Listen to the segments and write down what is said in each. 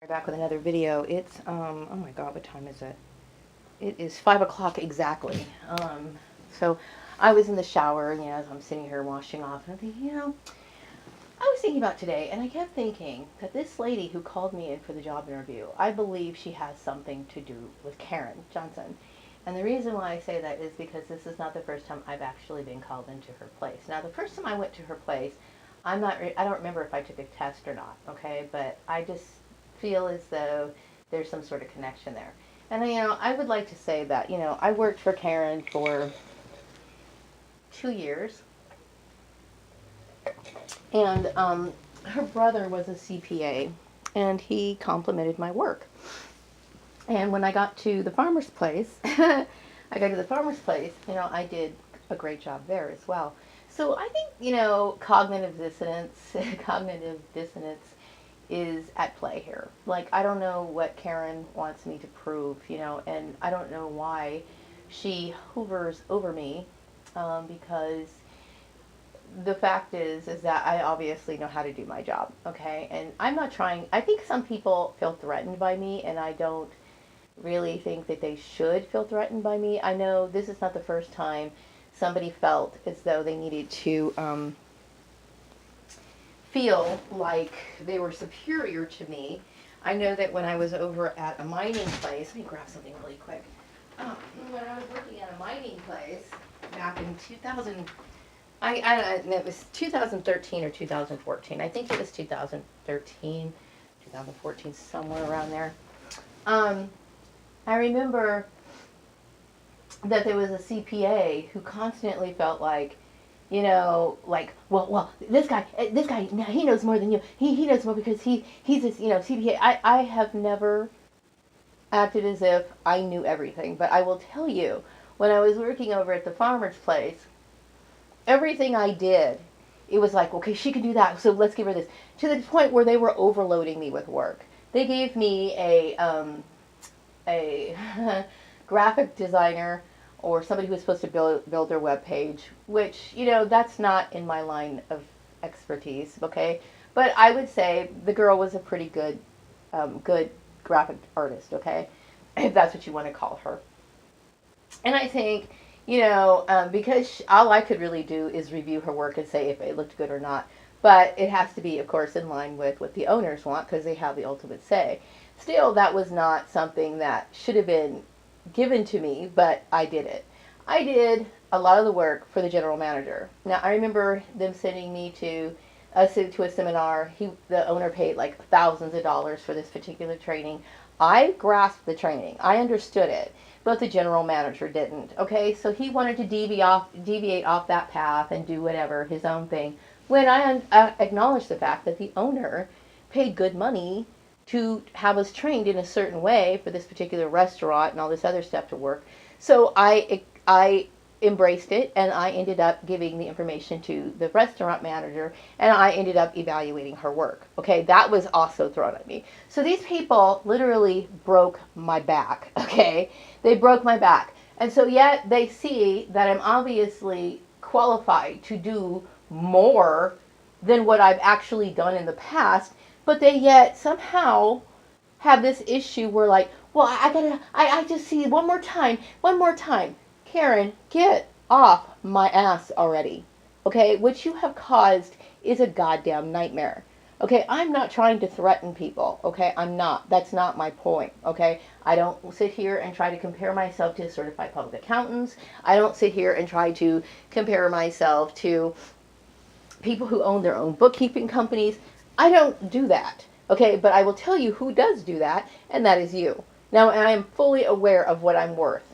We're back with another video. It's oh my god, what time is it? It is 5 o'clock exactly. So I was in the shower, as I'm sitting here washing off, and I'm thinking, I was thinking about today, and I kept thinking that this lady who called me in for the job interview, I believe she has something to do with Karen Johnson. And the reason why I say that is because this is not the first time I've actually been called into her place. Now, the first time I went to her place, I don't remember if I took a test or not, okay? But I just feel as though there's some sort of connection there. And, I would like to say that, I worked for Karen for 2 years. And her brother was a CPA, and he complimented my work. And when I got to the farmer's place, I did a great job there as well. So I think, cognitive dissonance is at play here. Like, I don't know what Karen wants me to prove, and I don't know why she hoovers over me, because the fact is that I obviously know how to do my job, okay? And I'm not trying, I think some people feel threatened by me, and I don't really think that they should feel threatened by me. I know this is not the first time somebody felt as though they needed to feel like they were superior to me. I know that when I was over at a mining place, let me grab something really quick. When I was working at a mining place back in 2000, it was 2013 or 2014. I think it was 2013, 2014, somewhere around there. I remember that there was a CPA who constantly felt like, well, this guy, he knows more than you. He knows more because he's this, CPA. I have never acted as if I knew everything, but I will tell you, when I was working over at the farmer's place, everything I did, it was like, okay, she can do that, so let's give her this. To the point where they were overloading me with work. They gave me a graphic designer or somebody who was supposed to build their web page, which, that's not in my line of expertise, okay? But I would say the girl was a pretty good graphic artist, okay? If that's what you want to call her. And I think, because all I could really do is review her work and say if it looked good or not. But it has to be, of course, in line with what the owners want because they have the ultimate say. Still, that was not something that should have been given to me, but I did it. I did a lot of the work for the general manager. Now, I remember them sending me to a seminar. The owner paid like thousands of dollars for this particular training. I grasped the training. I understood it, but the general manager didn't. Okay, so he wanted to deviate off that path and do whatever, his own thing. When I acknowledged the fact that the owner paid good money to have us trained in a certain way for this particular restaurant and all this other stuff to work. So I embraced it, and I ended up giving the information to the restaurant manager, and I ended up evaluating her work. Okay, that was also thrown at me. So these people literally broke my back, okay? They broke my back. And so yet they see that I'm obviously qualified to do more than what I've actually done in the past, but they yet somehow have this issue where like, well, I just see one more time. Karen, get off my ass already. Okay, what you have caused is a goddamn nightmare. Okay, I'm not trying to threaten people. Okay, I'm not. That's not my point. Okay, I don't sit here and try to compare myself to certified public accountants. I don't sit here and try to compare myself to people who own their own bookkeeping companies. I don't do that. Okay, but I will tell you who does do that, and that is you. Now, I am fully aware of what I'm worth.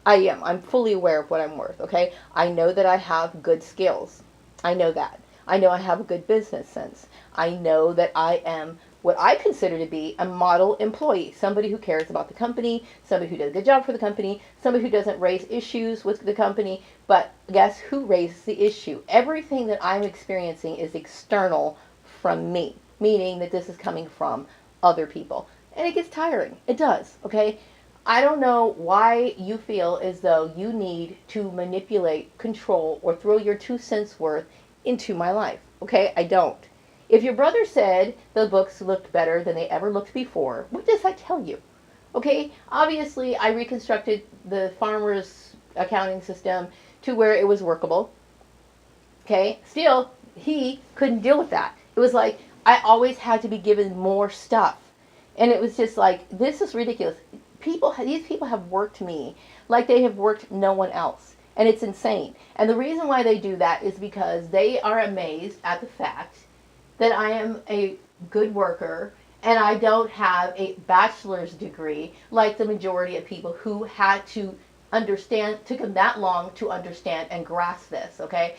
I'm fully aware of what I'm worth, okay? I know that I have good skills. I know that. I know I have a good business sense. I know that I am what I consider to be a model employee, somebody who cares about the company, somebody who does a good job for the company, somebody who doesn't raise issues with the company. But guess who raises the issue? Everything that I'm experiencing is external from me, meaning that this is coming from other people. And it gets tiring. It does, okay? I don't know why you feel as though you need to manipulate, control, or throw your 2 cents worth into my life, okay? I don't. If your brother said the books looked better than they ever looked before, what does that tell you? Okay, obviously I reconstructed the farmer's accounting system to where it was workable. Okay, still, he couldn't deal with that. It was like I always had to be given more stuff. And it was just like, this is ridiculous. These people have worked me like they have worked no one else. And it's insane. And the reason why they do that is because they are amazed at the fact that I am a good worker and I don't have a bachelor's degree like the majority of people who had to understand, took them that long to understand and grasp this, okay?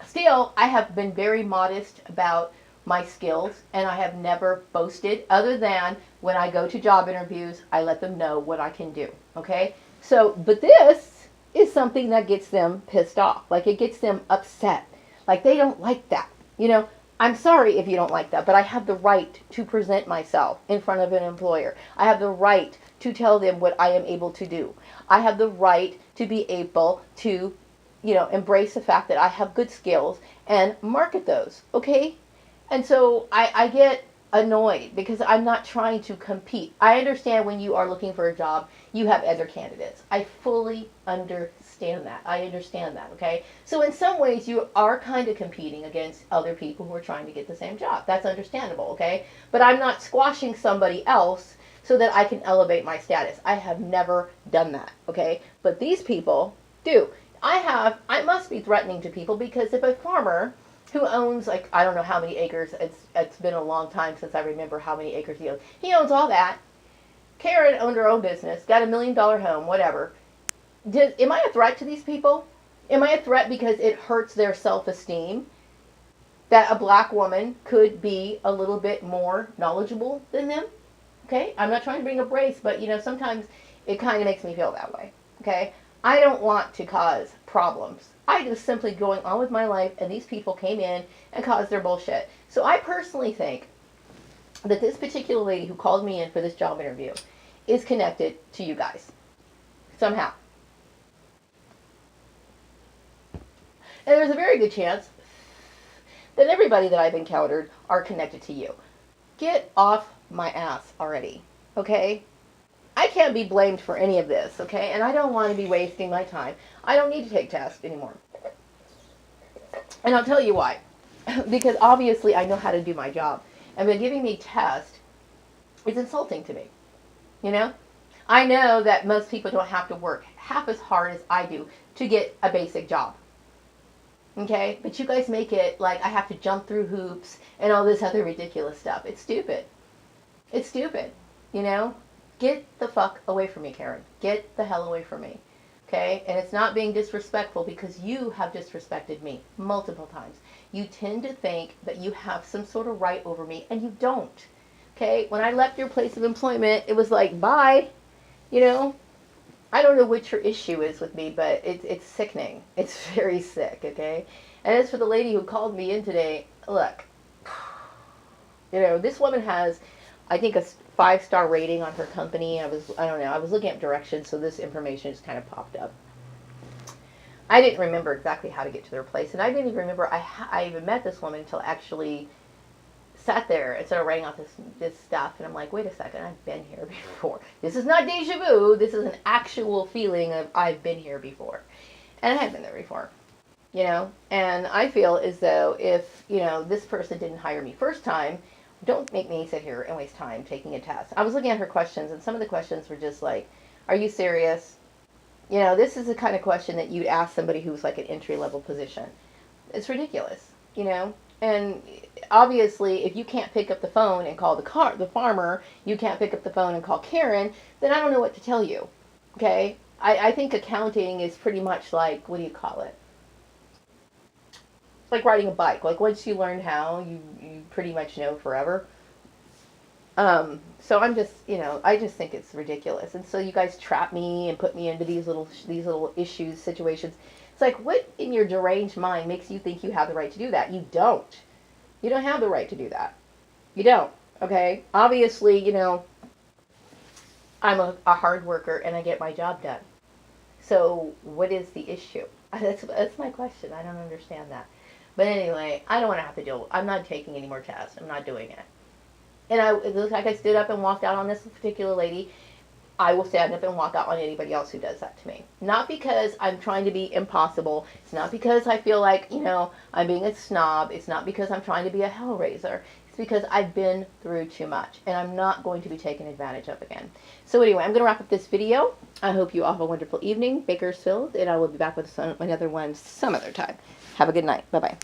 Still, I have been very modest about my skills and I have never boasted other than when I go to job interviews, I let them know what I can do, okay? So, but this is something that gets them pissed off. Like it gets them upset. Like they don't like that. You know, I'm sorry if you don't like that, but I have the right to present myself in front of an employer. I have the right to tell them what I am able to do. I have the right to be able to, embrace the fact that I have good skills and market those, okay? And so I get annoyed because I'm not trying to compete. I understand when you are looking for a job, you have other candidates. I fully understand that. I understand that, okay? So in some ways, you are kind of competing against other people who are trying to get the same job. That's understandable, okay? But I'm not squashing somebody else so that I can elevate my status. I have never done that, okay? But these people do. I must be threatening to people because if a farmer who owns, like, I don't know how many acres, it's been a long time since I remember how many acres he owns. He owns all that. Karen owned her own business, got $1 million home, whatever. Am I a threat to these people? Am I a threat because it hurts their self-esteem that a black woman could be a little bit more knowledgeable than them? Okay? I'm not trying to bring up race, but, sometimes it kind of makes me feel that way. Okay? I don't want to cause problems. I just simply going on with my life, and these people came in and caused their bullshit. So I personally think that this particular lady who called me in for this job interview is connected to you guys somehow. And there's a very good chance that everybody that I've encountered are connected to you. Get off my ass already, okay? I can't be blamed for any of this, okay? And I don't want to be wasting my time. I don't need to take tests anymore. And I'll tell you why. Because obviously I know how to do my job. And by giving me tests is insulting to me. You know? I know that most people don't have to work half as hard as I do to get a basic job. Okay? But you guys make it like I have to jump through hoops and all this other ridiculous stuff. It's stupid. It's stupid. You know? Get the fuck away from me, Karen. Get the hell away from me. Okay? And it's not being disrespectful because you have disrespected me multiple times. You tend to think that you have some sort of right over me, and you don't. Okay? When I left your place of employment, it was like, bye. You know? I don't know what your issue is with me, but it's sickening. It's very sick, okay? And as for the lady who called me in today, look, this woman has, I think, a 5-star rating on her company. I don't know, I was looking up directions, so this information just kind of popped up. I didn't remember exactly how to get to their place, and I didn't even remember I even met this woman until I actually sat there and started writing out this stuff, and I'm like, wait a second, I've been here before. This is not deja vu, this is an actual feeling of I've been here before. And I have been there before, and I feel as though if, this person didn't hire me first time, don't make me sit here and waste time taking a test. I was looking at her questions, and some of the questions were just like, are you serious? This is the kind of question that you'd ask somebody who's like an entry-level position. It's ridiculous, And obviously, if you can't pick up the phone and call the farmer, you can't pick up the phone and call Karen, then I don't know what to tell you, okay? I think accounting is pretty much like, what do you call it? Like riding a bike. Like once you learn how, you pretty much know forever. So I'm just, I just think it's ridiculous. And so you guys trap me and put me into these little issues, situations. It's like, what in your deranged mind makes you think you have the right to do that? You don't. You don't have the right to do that. You don't. Okay? Obviously, I'm a hard worker and I get my job done. So what is the issue? That's my question. I don't understand that. But anyway, I don't want to have to deal. I'm not taking any more tests. I'm not doing it. And it looks like I stood up and walked out on this particular lady. I will stand up and walk out on anybody else who does that to me. Not because I'm trying to be impossible. It's not because I feel like, I'm being a snob. It's not because I'm trying to be a hellraiser. It's because I've been through too much, and I'm not going to be taken advantage of again. So anyway, I'm going to wrap up this video. I hope you all have a wonderful evening, Bakersfield, and I will be back with another one some other time. Have a good night. Bye-bye.